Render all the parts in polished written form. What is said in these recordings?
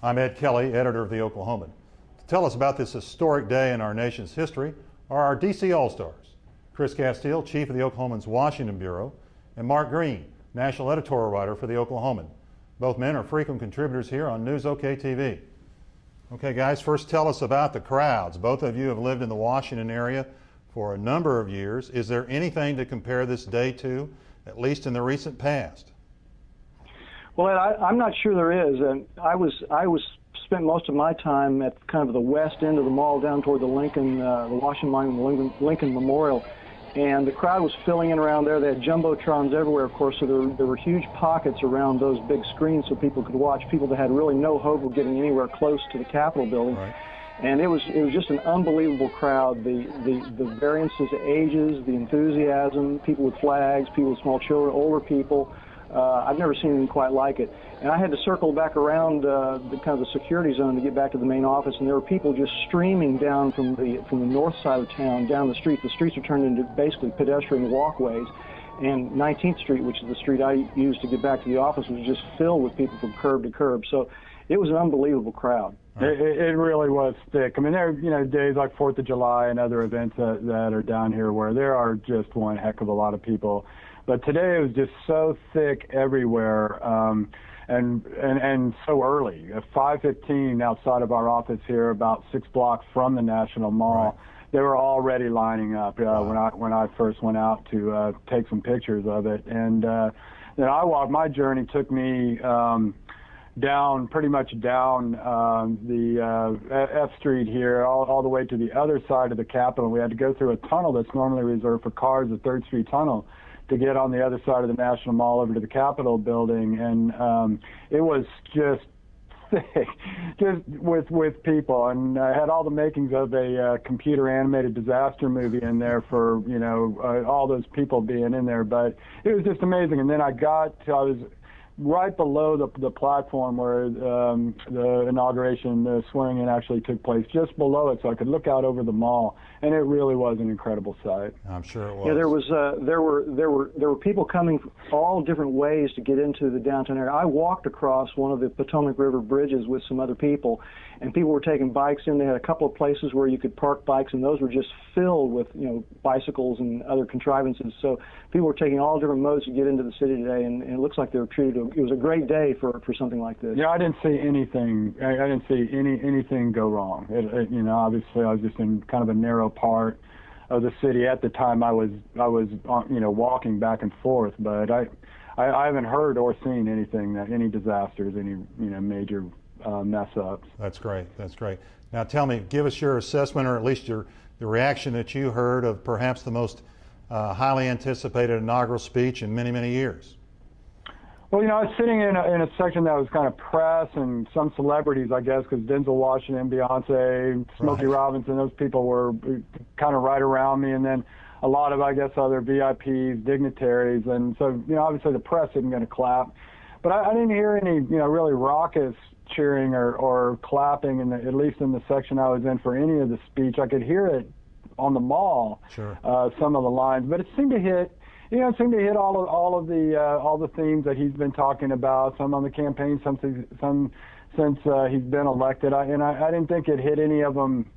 I'm Ed Kelly, editor of the Oklahoman. To tell us about this historic day in our nation's history are our DC All-Stars, Chris Casteel, chief of the Oklahoman's Washington Bureau, and Mark Green, national editorial writer for the Oklahoman. Both men are frequent contributors here on News OK TV. Okay guys, first tell us about the crowds. Both of you have lived in the Washington area for a number of years. Is there anything to compare this day to, at least in the recent past? Well, I'm not sure there is. And I spent most of my time at kind of the west end of the mall, down toward the Lincoln, the Washington Monument, Lincoln Memorial, and the crowd was filling in around there. They had jumbotrons everywhere, of course, so there were huge pockets around those big screens so people could watch. People that had really no hope of getting anywhere close to the Capitol building. Right. And it was just an unbelievable crowd. The variances of ages, the enthusiasm, people with flags, people with small children, older people. I've never seen anything quite like it. And I had to circle back around the kind of the security zone to get back to the main office, and there were people just streaming down from the north side of town down the street. The streets are turned into basically pedestrian walkways, and 19th Street, which is the street I used to get back to the office, was just filled with people from curb to curb. So it was an unbelievable crowd. It really was thick. I mean, there are days like 4th of July and other events that are down here where there are just one heck of a lot of people. But today it was just so thick everywhere, and so early. At 5:15 outside of our office here, about 6 blocks from the National Mall, right. They were already lining up when I first went out to take some pictures of it. And then my journey took me pretty much down the F Street here, all the way to the other side of the Capitol. We had to go through a tunnel that's normally reserved for cars, the 3rd Street Tunnel, to get on the other side of the National Mall over to the Capitol building. And it was just thick, just with people. And I had all the makings of a computer animated disaster movie in there for, all those people being in there. But it was just amazing. And then I was right below the platform where the inauguration, the swearing in actually took place, just below it, so I could look out over the mall, and it really was an incredible sight. I'm sure it was. Yeah, there were people coming all different ways to get into the downtown area. I walked across one of the Potomac River bridges with some other people, and people were taking bikes in. They had a couple of places where you could park bikes, and those were just filled with bicycles and other contrivances. So people were taking all different modes to get into the city today, and it looks like they were treated. It was a great day for something like this. Yeah, I didn't see anything. I didn't see anything go wrong. Obviously, I was just in kind of a narrow part of the city at the time. I was walking back and forth, but I haven't heard or seen anything any disasters, any major mess ups. That's great. That's great. Now tell me, give us your assessment, or at least the reaction that you heard of perhaps the most highly anticipated inaugural speech in many, many years. Well, I was sitting in a section that was kind of press and some celebrities, I guess, because Denzel Washington, Beyonce, Smokey Robinson, those people were kind of right around me, and then a lot of, I guess, other VIPs, dignitaries, and so, obviously the press isn't going to clap. But I didn't hear any, really raucous cheering or clapping, at least in the section I was in for any of the speech. I could hear it on the mall, sure. Some of the lines, but it seemed to hit. It seemed to hit all of the themes that he's been talking about. Some on the campaign, some since he's been elected. I didn't think it hit any of them,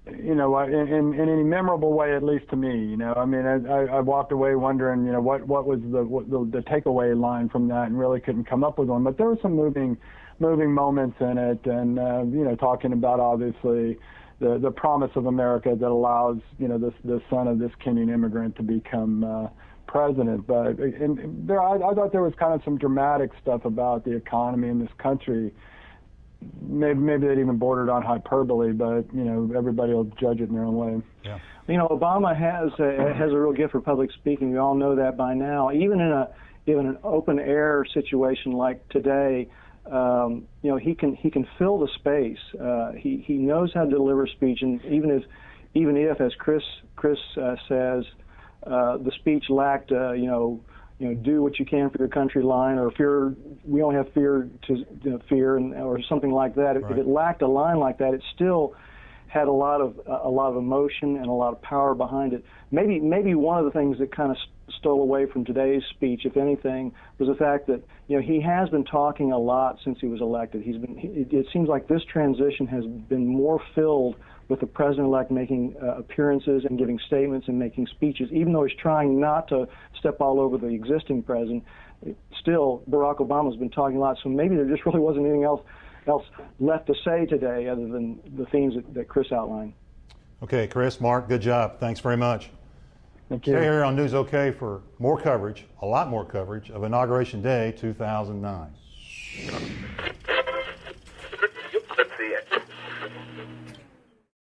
in any memorable way, at least to me. I walked away wondering, what was the takeaway line from that, and really couldn't come up with one. But there were some moving moments in it, and talking about obviously the promise of America that allows the son of this Kenyan immigrant to become president. But I thought there was kind of some dramatic stuff about the economy in this country. Maybe that even bordered on hyperbole, but everybody will judge it in their own way. Yeah. Obama has a real gift for public speaking. We all know that by now. Even in an open air situation like today, he can fill the space. He knows how to deliver speech, and even if, as Chris says, the speech lacked, do what you can for your country line, or fear. We only have fear to fear, or something like that. Right. If it lacked a line like that, it still had a lot of emotion and a lot of power behind it. Maybe one of the things that kind of stole away from today's speech, if anything, was the fact that he has been talking a lot since he was elected. It seems like this transition has been more filled with the president-elect making appearances and giving statements and making speeches, even though he's trying not to step all over the existing president. Still, Barack Obama's been talking a lot, so maybe there just really wasn't anything else left to say today other than the themes that Chris outlined. Okay, Chris, Mark, good job. Thanks very much. Thank you. Stay here on News OK for more coverage, a lot more coverage, of Inauguration Day 2009.